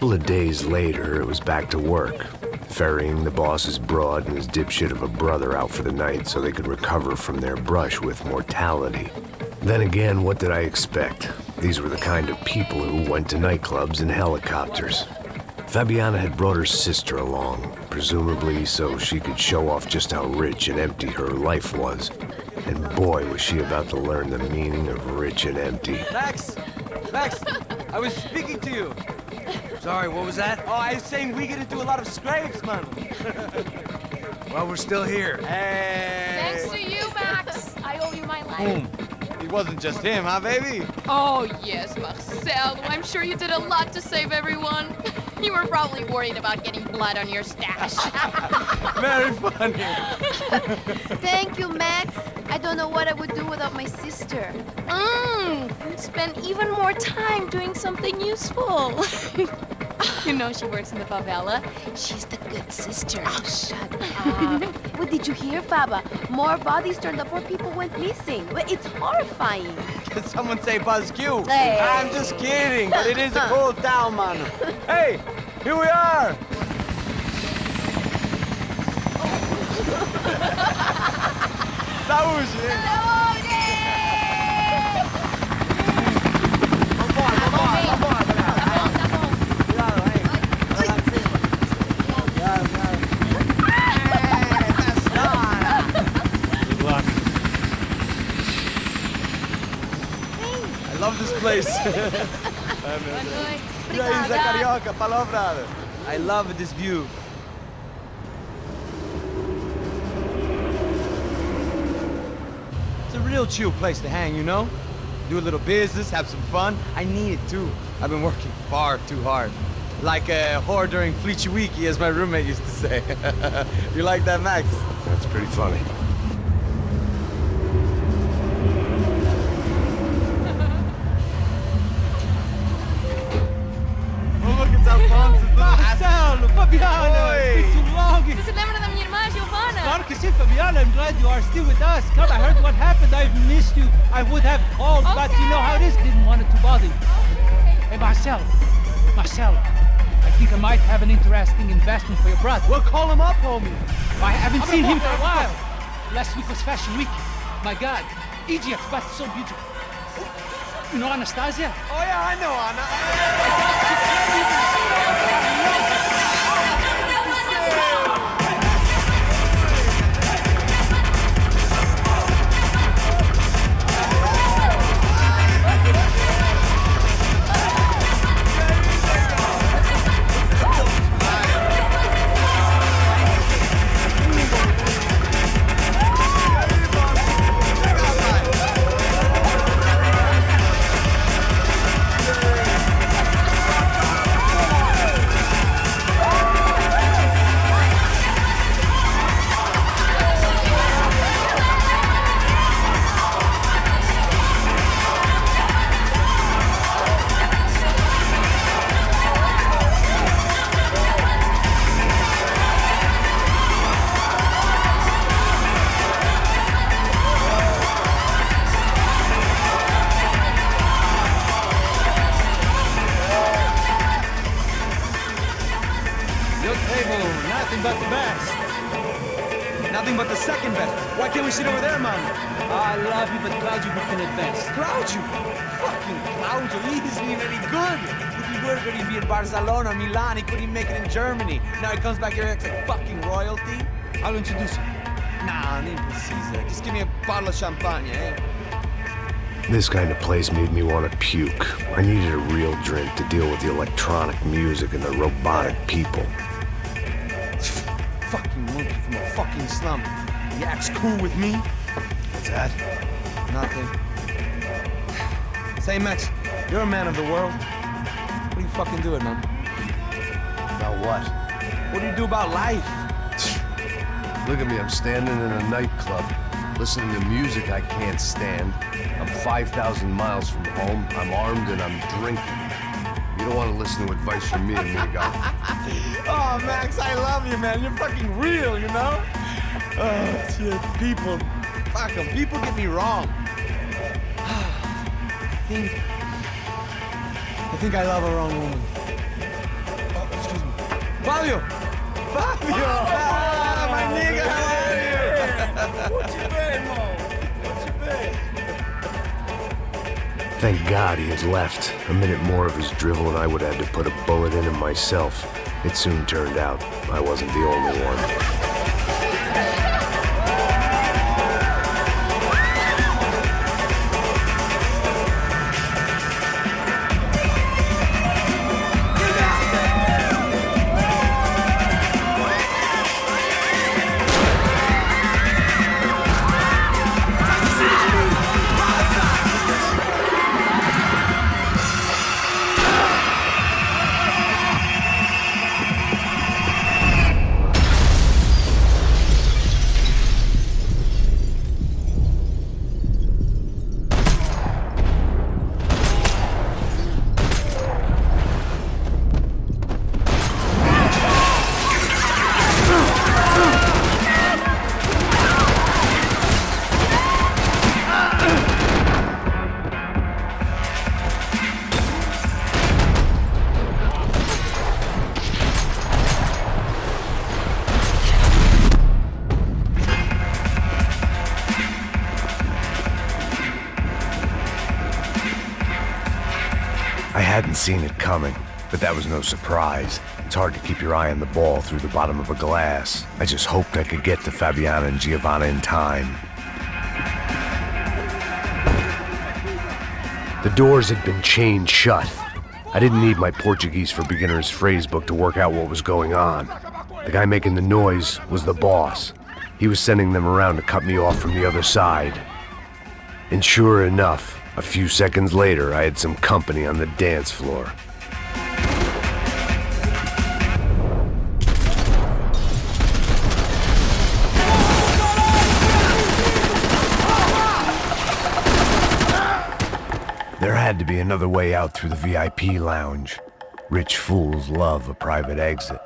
couple of days later, it was back to work, ferrying the boss's broad and his dipshit of a brother out for the night so they could recover from their brush with mortality. Then again, what did I expect? These were the kind of people who went to nightclubs in helicopters. Fabiana had brought her sister along, presumably so she could show off just how rich and empty her life was. And boy, was she about to learn the meaning of rich and empty. Max! Max! I was speaking to you. Sorry, what was that? Oh, I was saying we get into a lot of scrapes, man. Well, we're still here. Hey! Thanks to you, Max. I owe you my life. Boom. It wasn't just him, huh, baby? Oh, yes, Marcel. I'm sure you did a lot to save everyone. You were probably worried about getting blood on your stash. Very funny. Thank you, Max. I don't know what I would do without my sister. Spend even more time doing something useful. You know she works in the favela. She's the good sister. Oh, shut up. What did you hear, Faba? More bodies turned up where people went missing. It's horrifying. Did someone say Buzz Q? Hey. I'm just kidding, but it is a cool town, man. Hey, here we are. Saúde! I love this place. Carioca, palavra. I love this view. It's a real chill place to hang, you know? Do a little business, have some fun. I need it too. I've been working far too hard. Like a whore during Fleechy Weeky, as my roommate used to say. You like that, Max? That's pretty funny. Marcelo, Fabiana, it's been too long. Você se lembra da minha irmã, Giovanna? Claro que sim, Fabiana. I'm glad you are still with us. Come, I heard what happened. I've missed you. I would have called, but you know how it is. Didn't want it to bother you. Hey, Marcelo, I think I might have an interesting investment for your brother. Well, call him up, homie. I haven't seen him for a while. Last week was Fashion Week. My God, Egypt, but so beautiful. You know Anastasia? Oh, yeah, I know Anna. But the best. Nothing but the second best. Why can't we sit over there, man? I love you, but Claudio booked in advance. Claudio? Fucking Claudio, he isn't even any good. If he were good, he'd be in Barcelona, Milan, he couldn't make it in Germany. Now he comes back here and acts like fucking royalty. I'll introduce you. Nah, nem precisa. Just give me a bottle of champagne, eh? This kind of place made me want to puke. I needed a real drink to deal with the electronic music and the robotic people. Fucking monkey from a fucking slum. He acts cool with me. What's that? Nothing. Say, Max, you're a man of the world. What do you fucking do it, man? About what? What do you do about life? Look at me, I'm standing in a nightclub, listening to music I can't stand. I'm 5,000 miles from home, I'm armed and I'm drinking. You don't want to listen to advice from me, amigo. Oh, Max, I love you, man. You're fucking real, you know? Oh, shit. People. Fuck them. People get me wrong. I think I love a wrong woman. Fabio! Fabio! Ah, my nigga, how are you? Thank God he had left. A minute more of his drivel and I would have had to put a bullet in him myself. It soon turned out I wasn't the only one. I hadn't seen it coming, but that was no surprise. It's hard to keep your eye on the ball through the bottom of a glass. I just hoped I could get to Fabiana and Giovanna in time. The doors had been chained shut. I didn't need my Portuguese for Beginners phrase book to work out what was going on. The guy making the noise was the boss. He was sending them around to cut me off from the other side. And sure enough, a few seconds later, I had some company on the dance floor. There had to be another way out through the VIP lounge. Rich fools love a private exit.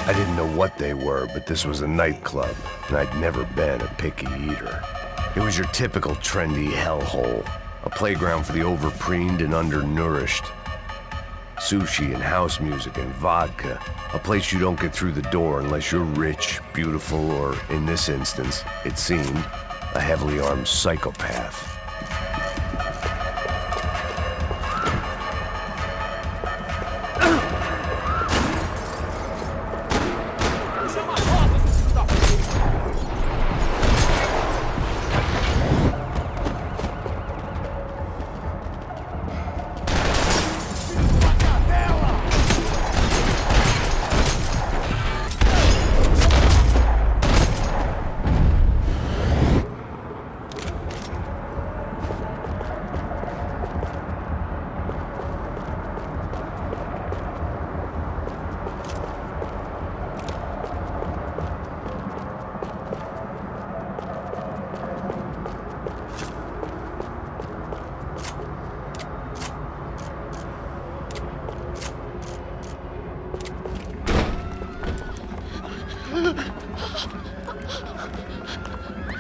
I didn't know what they were, but this was a nightclub, and I'd never been a picky eater. It was your typical trendy hellhole, a playground for the overpreened and undernourished. Sushi and house music and vodka, a place you don't get through the door unless you're rich, beautiful, or, in this instance, it seemed, a heavily armed psychopath.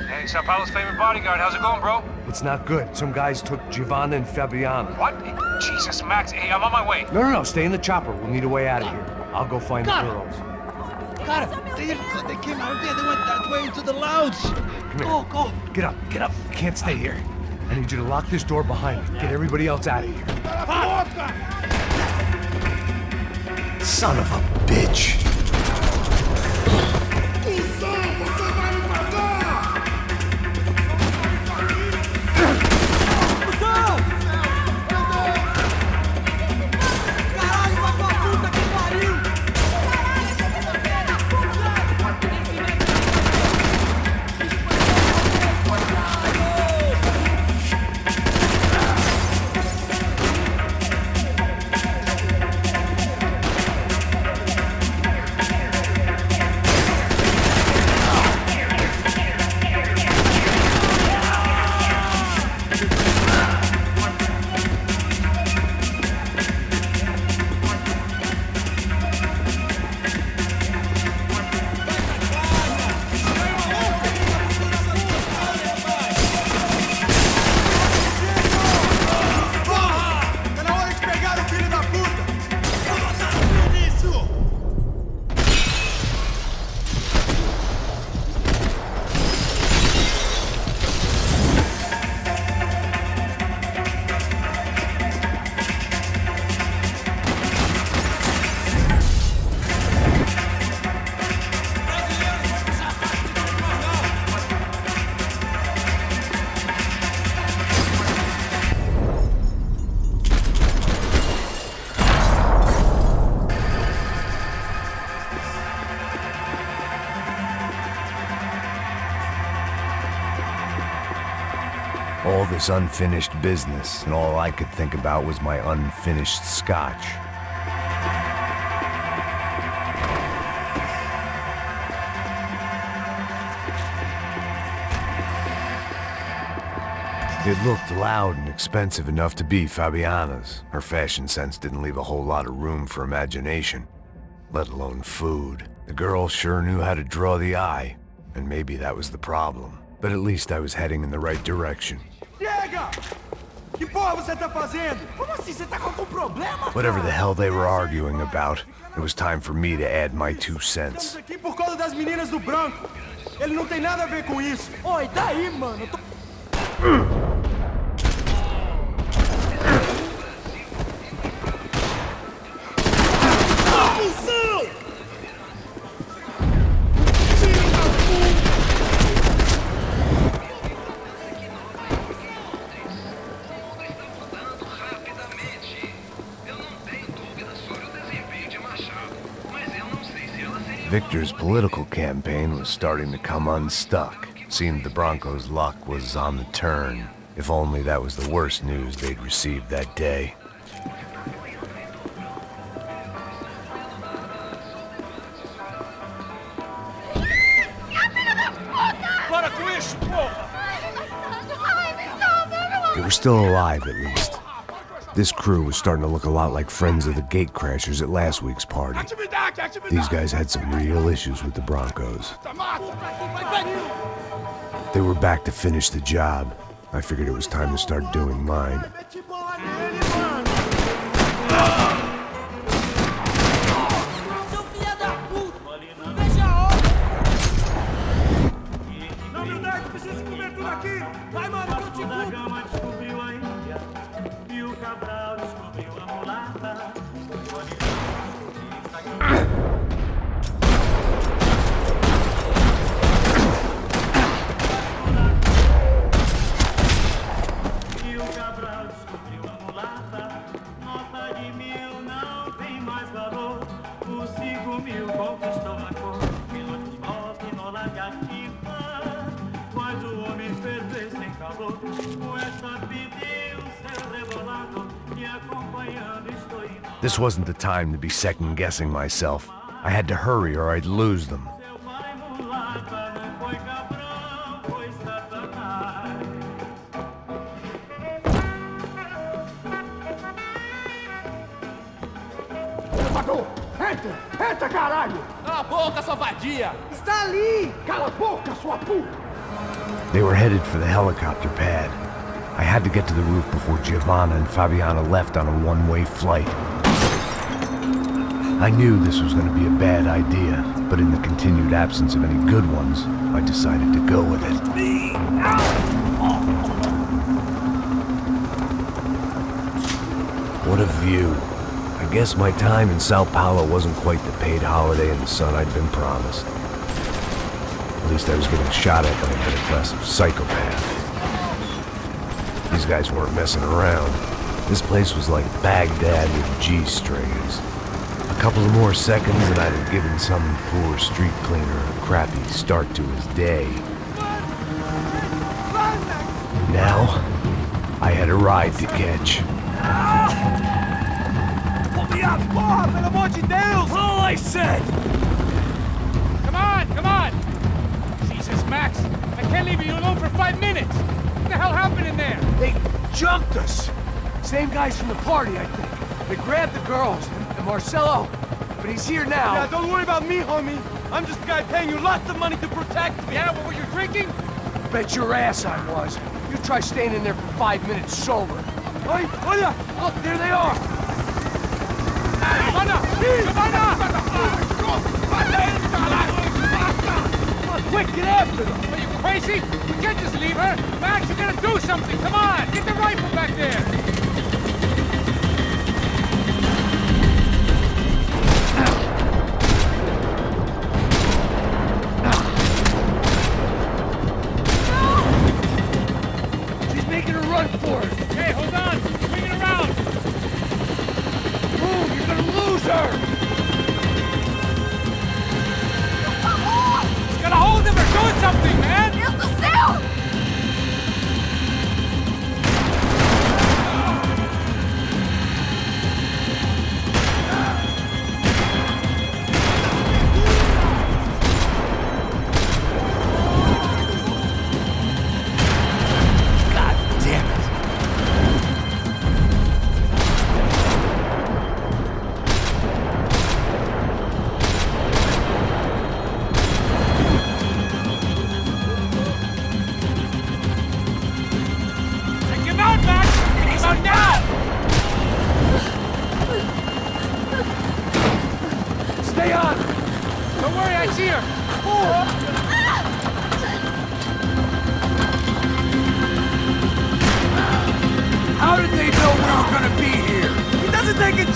Hey, São Paulo's favorite bodyguard. How's it going, bro? It's not good. Some guys took Giovanna and Fabiana. What? Jesus, Max. Hey, I'm on my way. No, stay in the chopper. We'll need a way out of here. I'll go find the girls. Got it. They came out of there. They went that way into the lounge. Come here. Go. Get up. You can't stay here. I need you to lock this door behind you. Get everybody else out of here. Son of a bitch. All this unfinished business, and all I could think about was my unfinished scotch. It looked loud and expensive enough to be Fabiana's. Her fashion sense didn't leave a whole lot of room for imagination, let alone food. The girl sure knew how to draw the eye, and maybe that was the problem. But at least I was heading in the right direction. Que porra você tá fazendo? Como assim? Você tá com algum problema? Whatever the hell they were arguing about, it was time for me to add my 2 cents. Estamos aqui por causa das meninas do Branco. Ele não tem nada a ver com isso. Oi, daí, mano? Victor's political campaign was starting to come unstuck. Seemed the Broncos' luck was on the turn. If only that was the worst news they'd received that day. They were still alive, at least. This crew was starting to look a lot like friends of the gatecrashers at last week's party. These guys had some real issues with the Broncos. They were back to finish the job. I figured it was time to start doing mine. This wasn't the time to be second-guessing myself. I had to hurry or I'd lose them. Entra, caralho! Cala a boca, sua vadia! Está ali! Cala a boca, sua puta! They were headed for the helicopter pad. I had to get to the roof before Giovanna and Fabiana left on a one-way flight. I knew this was going to be a bad idea, but in the continued absence of any good ones, I decided to go with it. What a view. I guess my time in São Paulo wasn't quite the paid holiday in the sun I'd been promised. At least I was getting shot at by a middle-class psychopath. These guys weren't messing around. This place was like Baghdad with G-strings. A couple of more seconds and I'd have given some poor street cleaner a crappy start to his day. Now, I had a ride to catch. Pull me up! Porra, pelo amor de Deus! All I said! Come on, come on! Jesus, Max, I can't leave you alone for 5 minutes! What the hell happened in there? They jumped us. Same guys from the party, I think. They grabbed the girls and Marcelo, but he's here now. Yeah, don't worry about me, homie. I'm just the guy paying you lots of money to protect me. Yeah, what were you drinking? Bet your ass I was. You try staying in there for 5 minutes sober. Oi, olha! Look, there they are. Giovanna! Giovanna! Come on, quick, get after them. Are you crazy? We can't just leave her. Max, you gotta do something. Come on, get the rifle back there. She's making a run for it. Okay, hold on. Bring it around. Move, you're gonna lose her. Gotta hold him or do something, man. Eu do céu!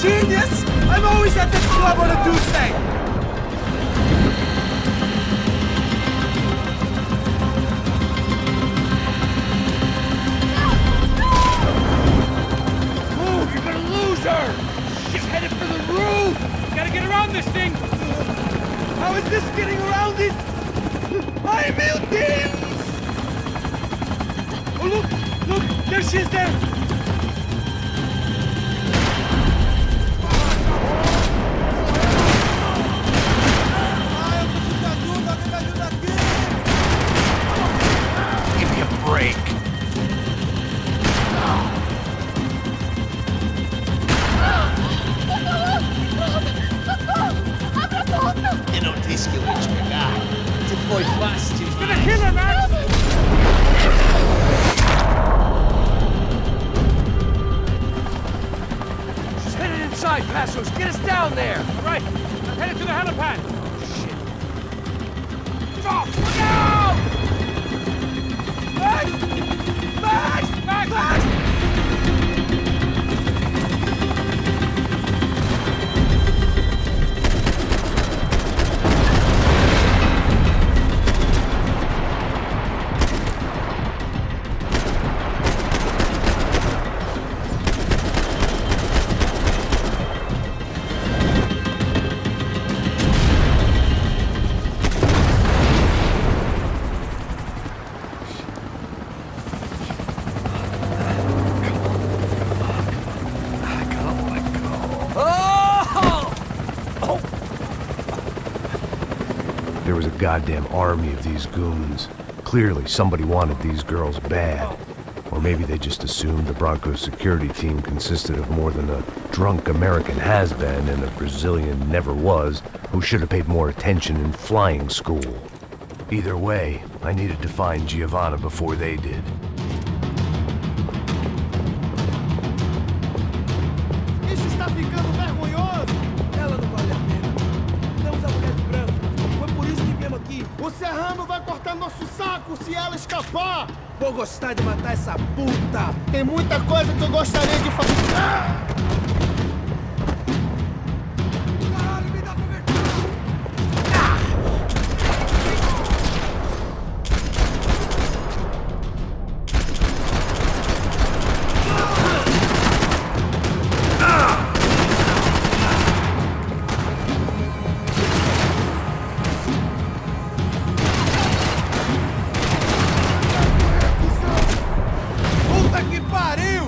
Genius! I'm always at this club on a Tuesday! Move! You're gonna lose her! She's headed for the roof! Gotta get around this thing! How is this getting around it? I mutins! Oh, look! Look! There she is there! Give me a break. Eu não disse que eu ia te pegar. Você foi fácil. He's gonna kill her, Max! She's headed inside, Passos. Get us down there. All right, I'm headed to the helipad. Drop! Look out! Max! Max! Max! Max! There was a goddamn army of these goons. Clearly, somebody wanted these girls bad. Or maybe they just assumed the Broncos security team consisted of more than a drunk American has-been and a Brazilian never-was who should have paid more attention in flying school. Either way, I needed to find Giovanna before they did. Isso está ficando vergonhoso! Ela não vale a pena. Temos a mulher de branco. Foi por isso que viemos aqui. O Serrano vai cortar nosso saco se ela escapar! Vou gostar de matar essa puta! Tem muita coisa que eu gostaria de fazer. Caralho, me dá cobertura! Puta que pariu!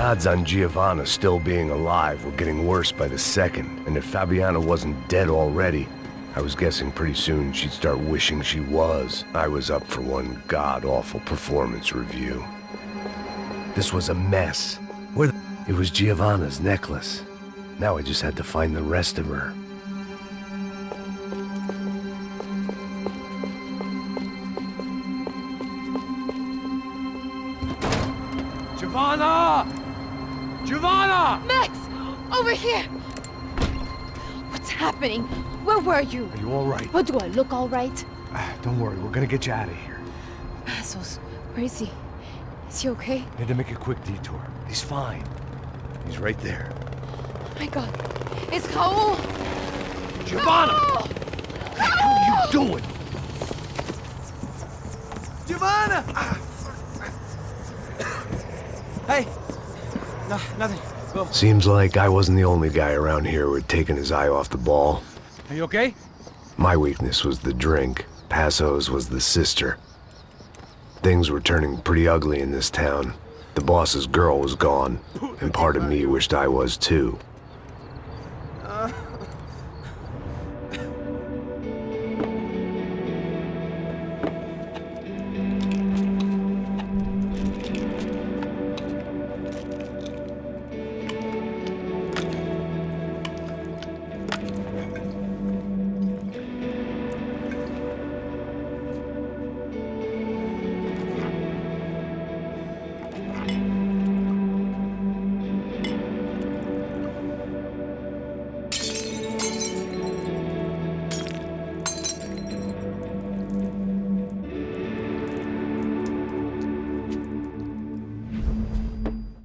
odds on Giovanna still being alive were getting worse by the second, and if Fabiana wasn't dead already, I was guessing pretty soon she'd start wishing she was. I was up for one god-awful performance review. This was a mess. It was Giovanna's necklace. Now I just had to find the rest of her. Giovanna! Giovanna! Max! Over here! What's happening? Where were you? Are you all right? Oh, do I look all right? Don't worry, we're gonna get you out of here. Passos, where is he? Is he okay? Had to make a quick detour. He's fine. He's right there. Oh my God. It's Raul! Giovanna! No! What the hell are you doing? Giovanna! Hey! No, nothing. Go. Seems like I wasn't the only guy around here who had taken his eye off the ball. Are you okay? My weakness was the drink. Passo's was the sister. Things were turning pretty ugly in this town. The boss's girl was gone, and part of me wished I was too.